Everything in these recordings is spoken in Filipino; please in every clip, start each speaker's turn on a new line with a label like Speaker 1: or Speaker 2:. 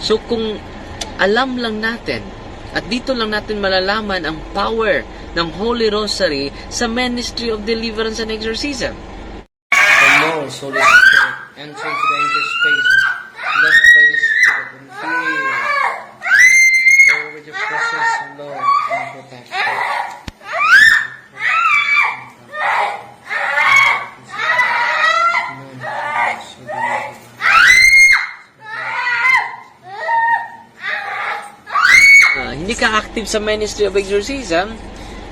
Speaker 1: So kung alam lang natin, at dito lang natin malalaman ang power ng Holy Rosary sa Ministry of Deliverance and Exorcism. The most Holy Spirit, enter into the empty space, left by the Spirit, and feel with your presence, Lord, and protection. Hindi ka active sa Ministry of Exorcism,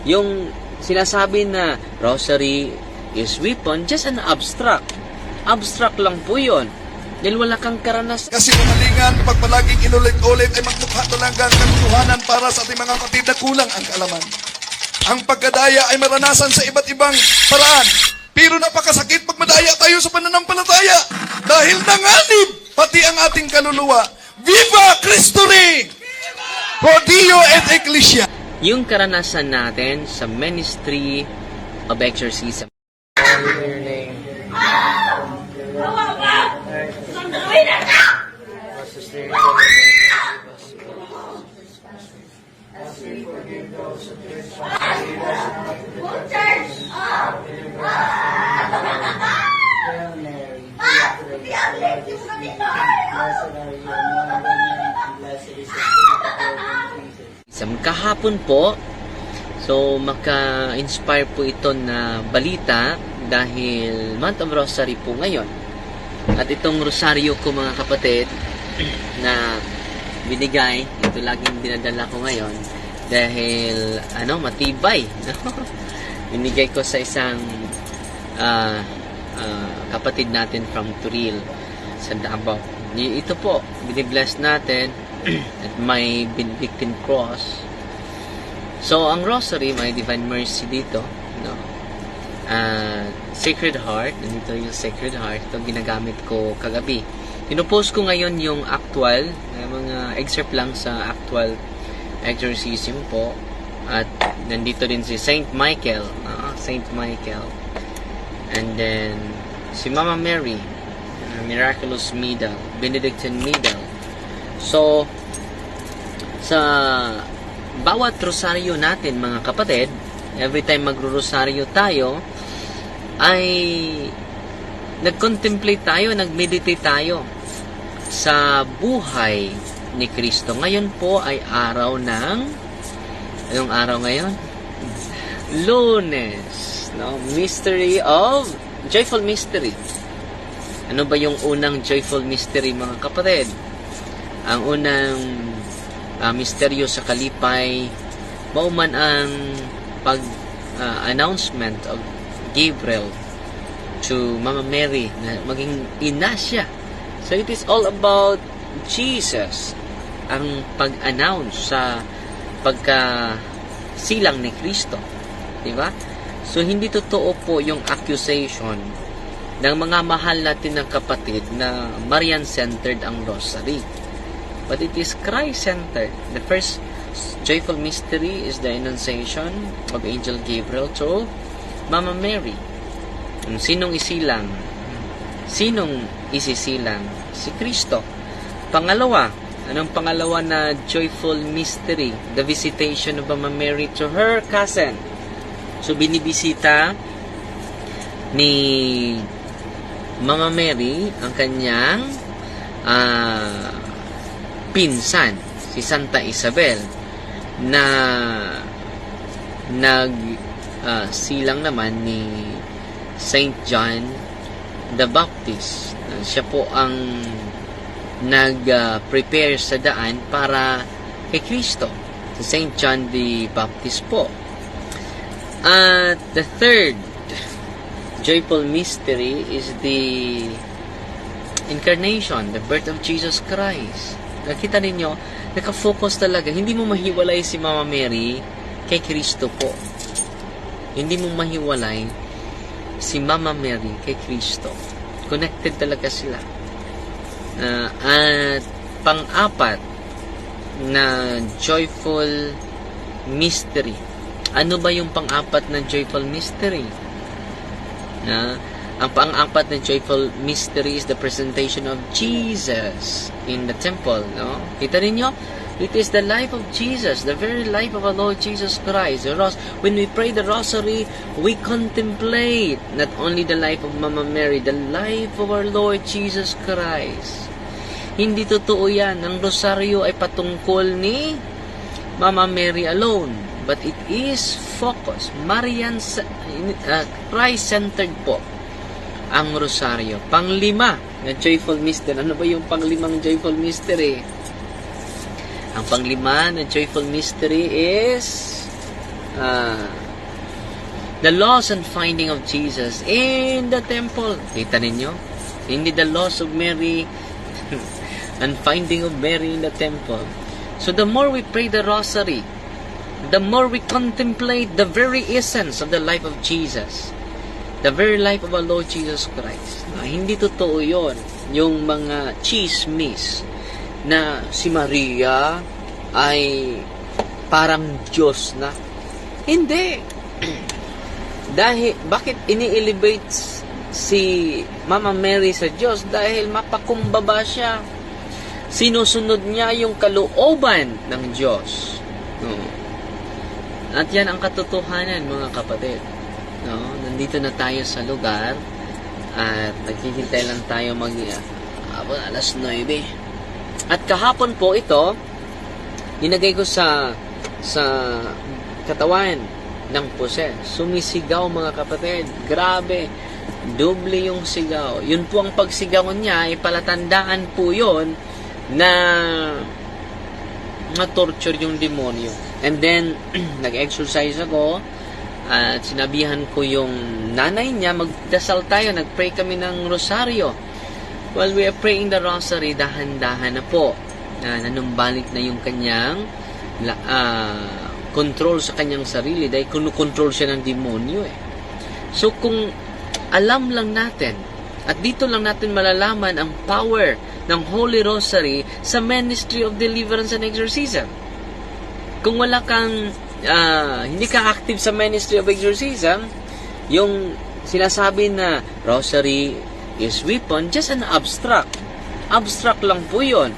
Speaker 1: yung sinasabi na rosary is weapon, just an abstract. Abstract lang po yun. Dahil wala kang karanasan.
Speaker 2: Kasi umalingan, pag palaging inulit-ulit ay magmukha talaga ang katotohanan para sa ating mga kapatid na kulang ang kaalaman. Ang pagkadaya ay maranasan sa iba't ibang paraan. Pero napakasakit pag madaya tayo sa pananampalataya. Dahil nanganib pati ang ating kaluluwa. Viva Cristo Rey! Pro Dio et Ecclesia.
Speaker 1: Yung karanasan natin sa Ministry of Exorcism. Kahapon po, so maka-inspire po ito na balita dahil Month of Rosary po ngayon. At itong rosaryo ko mga kapatid na binigay, ito laging dinadala ko ngayon dahil matibay. Binigay ko sa isang kapatid natin from Turil sa Davao. Ito po, binibless natin at may Benedictine cross. So, ang rosary, may Divine Mercy dito, no? Sacred Heart, nandito yung Sacred Heart, ito ginagamit ko kagabi. Pinupost ko ngayon yung actual, mga excerpt lang sa actual exorcism po. At nandito din si Saint Michael, Saint Michael. And then, si Mama Mary, Miraculous Medal, Benedictine Medal. So, sa bawat rosaryo natin mga kapatid, every time magro-rosaryo tayo, ay nag-contemplate tayo, nag-meditate tayo sa buhay ni Kristo. Ngayon po ay araw ng, anong araw ngayon? Lunes, no? Mystery of, Joyful Mystery. Ano ba yung unang Joyful Mystery mga kapatid? Ang unang misteryo sa kalipay, mauman ang announcement of Gabriel to Mama Mary na maging ina siya. So it is all about Jesus, ang pag-announce sa pagkasilang ni Kristo, di ba? So hindi totoo po yung accusation ng mga mahal natin ng kapatid na Marian-centered ang rosary. But it is Christ-centered. The first joyful mystery is the Annunciation of Angel Gabriel to Mama Mary. Sinong isilang? Sinong isisilang? Si Kristo. Pangalawa, anong pangalawa na joyful mystery? The visitation of Mama Mary to her cousin. So, binibisita ni Mama Mary ang kanyang pinsan, si Santa Isabel, na silang naman ni Saint John the Baptist. Siya po ang nag-prepare sa daan para kay Kristo. Si Saint John the Baptist po. At the third joyful mystery is the incarnation, the birth of Jesus Christ. Nakita ninyo, nakafocus talaga. Hindi mo mahiwalay si Mama Mary kay Kristo po. Hindi mo mahiwalay si Mama Mary kay Kristo. Connected talaga sila. At pang-apat na joyful mystery. Ano ba yung pang-apat na joyful mystery? Ang pang-apat na joyful mystery is the presentation of Jesus in the temple, no? Kita ninyo? It is the life of Jesus, the very life of our Lord Jesus Christ. When we pray the rosary, we contemplate not only the life of Mama Mary, the life of our Lord Jesus Christ. Hindi totoo yan. Ang rosaryo ay patungkol ni Mama Mary alone. But it is focused. Christ-centered po ang rosaryo. Panglima na joyful mystery. Ano ba yung panglimang joyful mystery? Ang panglima na joyful mystery is the loss and finding of Jesus in the temple. Kita ninyo? Hindi the loss of Mary and finding of Mary in the temple. So the more we pray the rosary, the more we contemplate the very essence of the life of Jesus. The very life of our Lord Jesus Christ. Hindi totoo yun. Yung mga chismis na si Maria ay parang Diyos na. Hindi. Dahil, bakit ini-elevate si Mama Mary sa Diyos? Dahil mapakumbaba siya. Sinusunod niya yung kalooban ng Diyos. No? At yan ang katotohanan, mga kapatid. No? Nandito na tayo sa lugar at naghihintay lang tayo alas 9. At kahapon po ito, inagay ko sa katawan ng poses. Sumisigaw, mga kapatid. Grabe. Doble yung sigaw. Yun po ang pagsigaw niya, ipalatandaan po yun na torture yung demonyo. And then, nag-exercise ako at sinabihan ko yung nanay niya, magdasal tayo, nagpray kami ng rosaryo. While we are praying the rosary, dahan-dahan na po. Nanumbalik na yung kanyang control sa kanyang sarili dahil kinukontrol siya ng demonyo eh. So kung alam lang natin at dito lang natin malalaman ang power ng Holy Rosary sa ministry of deliverance and exorcism. Kung wala kang hindi ka active sa ministry of exorcism, yung sinasabi na rosary is weapon, just an abstract lang po yun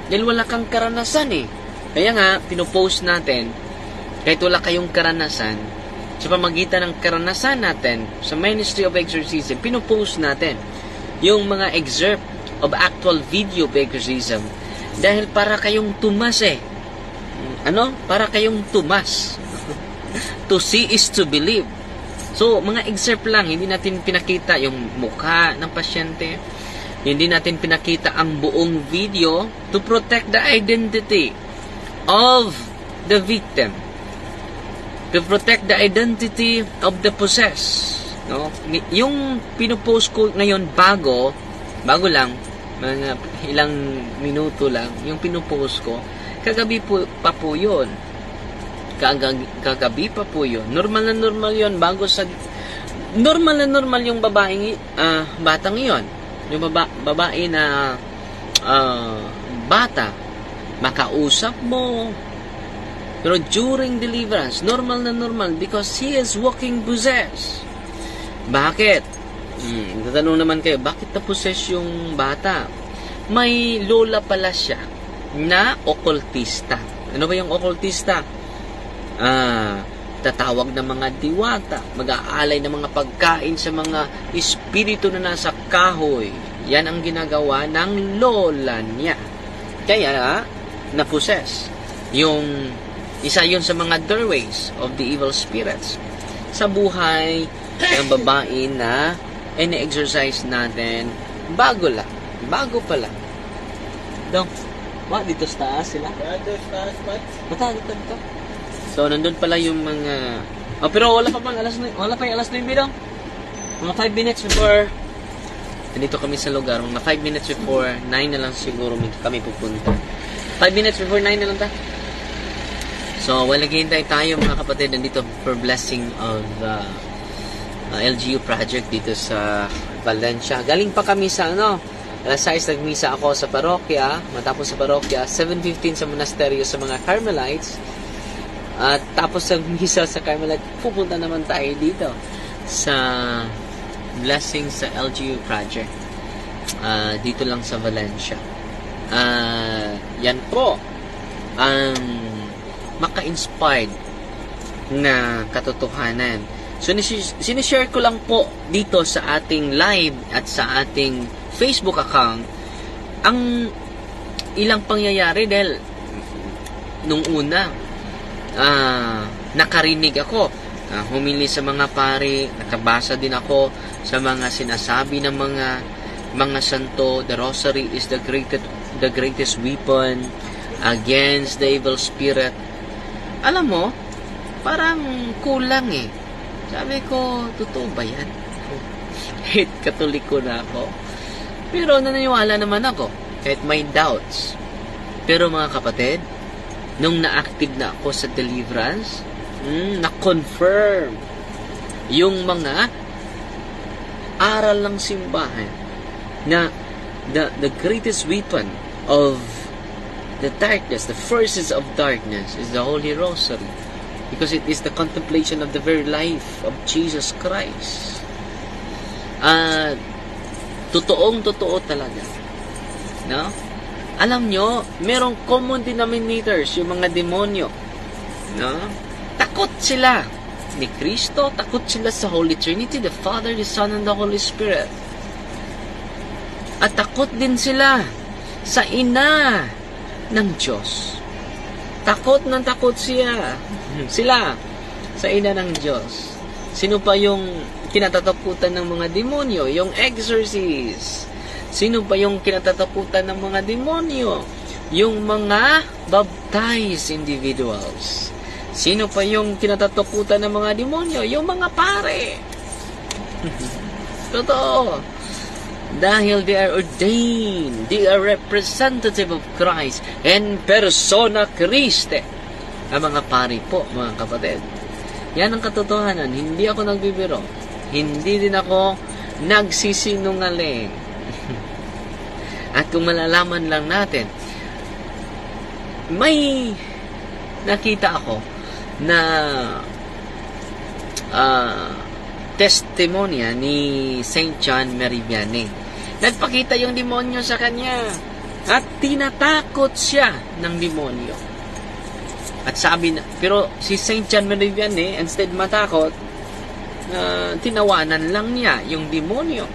Speaker 1: dahil wala kang karanasan eh. Kaya nga pinupost natin kahit wala kayong karanasan, sa pamagitan ng karanasan natin sa ministry of exorcism, pinupost natin yung mga excerpt of actual video of exorcism dahil para kayong tumas eh. Para kayong tumas. To see is to believe. So, mga excerpt lang, hindi natin pinakita yung mukha ng pasyente, hindi natin pinakita ang buong video to protect the identity of the victim, to protect the identity of the possessed. No? Yung pinupost ko ngayon bago lang, mga ilang minuto lang, yung pinupost ko, kagabi pa po yun. Kagabi pa po yun. Normal na normal yun. Normal na normal yung batang yun. Yung babae na bata. Makausap mo. Pero during deliverance, normal na normal because he is walking possessed. Bakit? Tatanong naman kayo, bakit na-possess yung bata? May lola pala siya na okultista. Ano ba yung okultista? Tatawag ng mga diwata, mag-aalay ng mga pagkain sa mga espiritu na nasa kahoy. Yan ang ginagawa ng lola niya. Kaya, na-possess. Isa yun sa mga doorways of the evil spirits sa buhay ng babae na ini-exercise natin bago pa lang. Dito sa taas sila? Dito sa taas, dito. So, nandun pala yung mga... pero wala pa yung alas 9 daw. Mga 5 minutes before... Nandito kami sa lugar. Mga 5 minutes before 9 na lang siguro kami pupunta. 5 minutes before 9 na lang ta. So, while naghihintay tayo mga kapatid, nandito for blessing of LGU project dito sa Valencia. Galing pa kami sa alas 6 nagmisa ako sa parokya. Matapos sa parokya, 7:15 sa monasteryo sa mga Carmelites. At tapos ng misa sa Carmelite, pupunta naman tayo dito sa blessings sa LGU project. Dito lang sa Valencia. Yan po ang maka-inspired na katotohanan. So, sinishare ko lang po dito sa ating live at sa ating Facebook account ang ilang pangyayari dahil nung una, nakarinig ako, humili sa mga pari, nakabasa din ako sa mga sinasabi ng mga santo. The rosary is the greatest weapon against the evil spirit. Alam mo, parang kulang eh. Sabi ko, totoo ba yan? Kahit Katoliko na ako. Pero naniniwala naman ako, kahit may doubts. Pero mga kapatid, nung na-active na ako sa deliverance, na-confirm yung mga aral ng simbahan na the greatest weapon of the darkness, the forces of darkness, is the Holy Rosary. Because it is the contemplation of the very life of Jesus Christ. Totoong-totoo talaga. No? Alam nyo, merong common denominators, yung mga demonyo. No? Takot sila ni Kristo, takot sila sa Holy Trinity, the Father, the Son, and the Holy Spirit. At takot din sila sa Ina ng Diyos. Takot sila sa Ina ng Diyos. Sino pa yung kinatatakutan ng mga demonyo? Yung exorcist. Sino pa yung kinatatakutan ng mga demonyo? Yung mga baptized individuals. Sino pa yung kinatatakutan ng mga demonyo? Yung mga pare. Totoo. Dahil they are ordained, they are representative of Christ and persona Christi. Ang mga pari po, mga kapatid. Yan ang katotohanan. Hindi ako nagbibiro. Hindi din ako nagsisinungaling. At kung malalaman lang natin, may nakita ako na testimonya ni Saint John Meriviane. Nagpakita yung demonyo sa kanya at tinatakot siya ng demonyo. At sabi na, pero si Saint John Meriviane, instead matakot, tinawanan lang niya yung demonyo.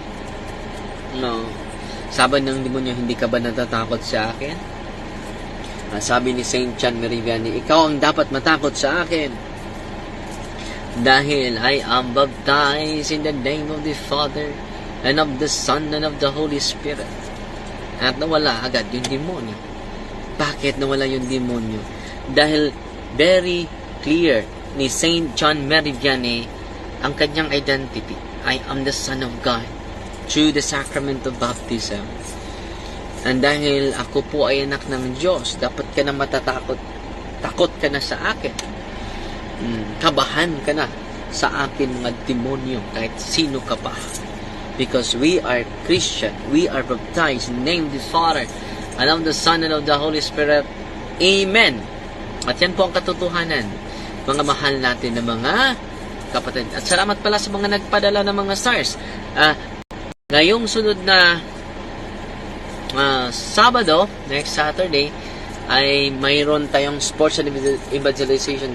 Speaker 1: No. Sabi ng demonyo, hindi ka ba natatakot sa akin? Sabi ni Saint John Meriviane, ikaw ang dapat matakot sa akin. Dahil I am baptized in the name of the Father, and of the Son, and of the Holy Spirit. At nawala agad yung demonyo. Bakit nawala yung demonyo? Dahil very clear ni Saint John Meriviane ang kanyang identity. I am the Son of God through the sacrament of baptism. And dahil ako po ay anak ng Diyos, dapat ka na matatakot. Takot ka na sa akin. Kabahan ka na sa akin mga demonyo kahit sino ka pa. Because we are Christian, we are baptized in the name of the Father, and of the Son, and of the Holy Spirit. Amen. At yan po ang katotohanan, mga mahal natin na mga kapatid. At salamat pala sa mga nagpadala ng mga stars. Ngayong sunod na Sabado, next Saturday, ay mayroon tayong sports and evangelization.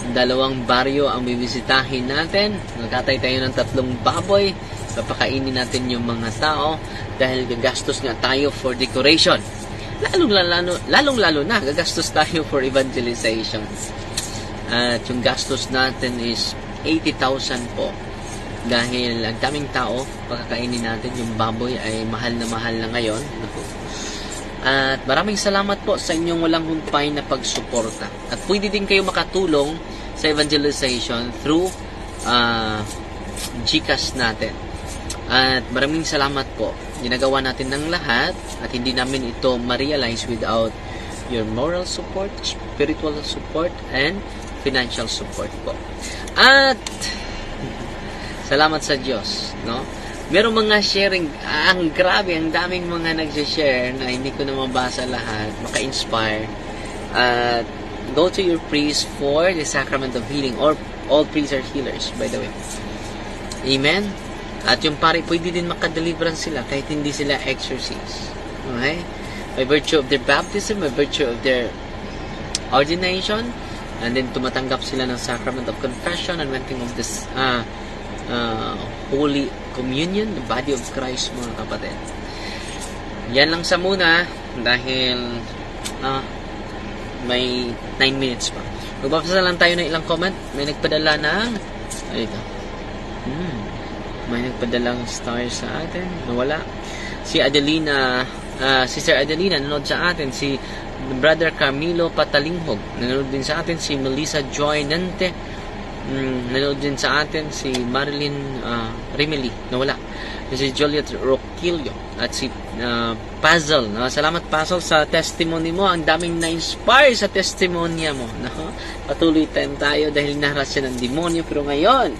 Speaker 1: Dalawang baryo ang bibisitahin natin. Nagkatay tayo ng 3 baboy. Papakainin natin yung mga tao dahil gagastos nga tayo for decoration. Lalong-lalo na, gagastos tayo for evangelization. At yung gastos natin is 80,000 po. Dahil ang daming tao, pakakainin natin, yung baboy ay mahal na ngayon. At maraming salamat po sa inyong walang humpay na pagsuporta. At pwede din kayo makatulong sa evangelization through GCash natin. At maraming salamat po. Ginagawa natin ng lahat at hindi namin ito ma-realize without your moral support, spiritual support, and financial support po. At salamat sa Diyos, no? Merong mga sharing, ang grabe, ang daming mga nag-share na hindi ko na mabasa lahat, maka-inspire. At go to your priest for the sacrament of healing, or all priests are healers, by the way. Amen? At yung pare, pwede din makadeliverance sila kahit hindi sila exorcist. Okay? By virtue of their baptism, by virtue of their ordination, and then tumatanggap sila ng sacrament of confession, anointing of this Holy Communion, the body of Christ, mga kapatid. Yan lang sa muna, dahil may 9 minutes pa. Magbabasa lang tayo ng ilang comment. May nagpadala ng may nagpadalang stars sa atin. Nawala. Si Adelina, Sister Adelina, nanood sa atin. Si Brother Camilo Patalinghog, nanood din sa atin. Si Melissa Joy Nante, nanood din sa atin. Si Marilyn Rimeli, nawala. Si Juliet Roquillo at si Puzzle. Salamat Puzzle sa testimony mo. Ang daming na-inspire sa testimonya mo. Patuloy tayo dahil naharas siya ng demonyo, pero ngayon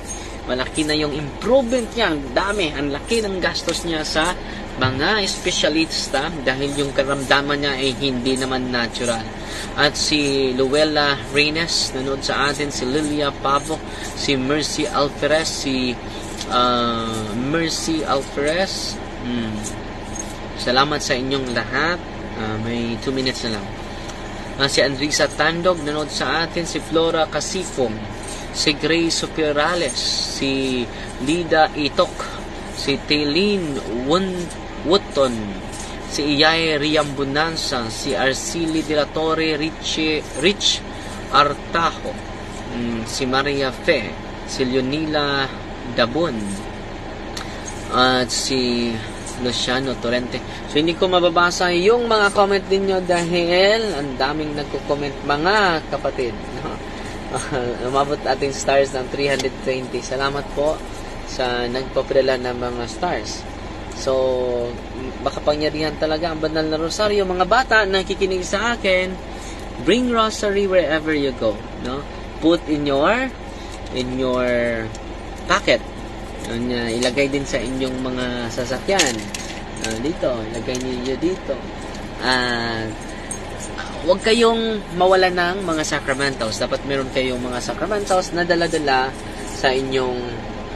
Speaker 1: malaki na yung improvement niya. Ang dami, ang laki ng gastos niya sa mga espesyalista dahil yung karamdaman niya ay hindi naman natural. At si Luella Reynes, nanood sa atin. Si Lilia Pavo, si Mercy Alferez, si Mercy Alferez. Salamat sa inyong lahat. May 2 minutes na lang. Si Andrisa Tandog, nanood sa atin. Si Flora Casifong, si Grace Perales, si Lida Itok, si Taylin Wootton, si Iyay Riambunanza, si Arcili de la Torre, Rich Artajo, si Maria Fe, si Leonila Dabon, at si Luciano Torrente. So hindi ko mababasa yung mga comment ninyo dahil ang daming nagko-comment, mga kapatid. Umabot ating stars ng 320. Salamat po sa nagpapadala ng mga stars. So, makapangyarihan talaga ang banal na rosaryo. Mga bata na nakikinig sa akin, bring rosary wherever you go. No? Put in your pocket. Ilagay din sa inyong mga sasakyan. Dito, ilagay niyo dito. Huwag kayong mawala ng mga sacramentals. Dapat meron kayong mga sacramentals na dala-dala sa inyong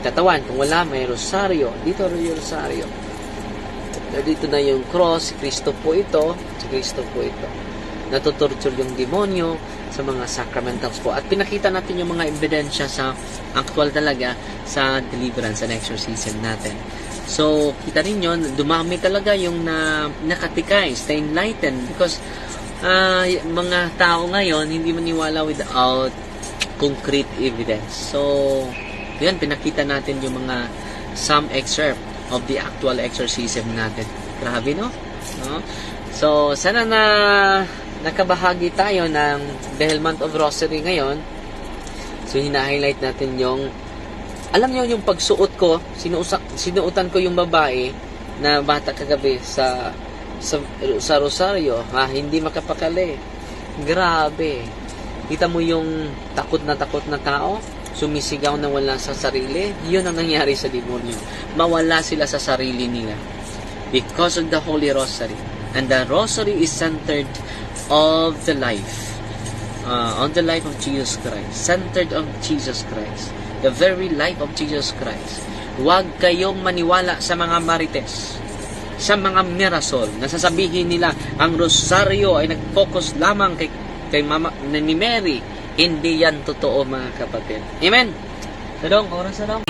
Speaker 1: katawan. Kung wala, may rosaryo. Dito yung rosaryo. Dito na yung cross. Si Kristo po ito. Natutorture yung demonyo sa mga sacramentals po. At pinakita natin yung mga ebidensya sa actual talaga sa deliverance and exorcism natin. So, kita ninyo, dumami talaga yung nakatikay, stay enlightened, because mga tao ngayon hindi maniwala without concrete evidence. So, yan, pinakita natin yung mga some excerpt of the actual exorcism natin. Grabe, no? So, sana na nakabahagi tayo ng dahil month of Rosary ngayon. So, hina-highlight natin yung, alam niyo yung pagsuot ko, sinuotan ko yung babae na bata kagabi sa rosaryo, hindi makapakali. Grabe. Kita mo yung takot na tao, sumisigaw na wala sa sarili. Yun ang nangyari sa demonyo. Mawala sila sa sarili nila because of the Holy Rosary. And the Rosary is centered of the life, on the life of Jesus Christ, centered on Jesus Christ, the very life of Jesus Christ. Huwag kayong maniwala sa mga marites, sa mga mirasol, nasasabihin nila ang rosaryo ay nag-focus lamang kay Mama ni Mary. Hindi yan totoo, mga kapatid. Amen. Sadong, oras sadong.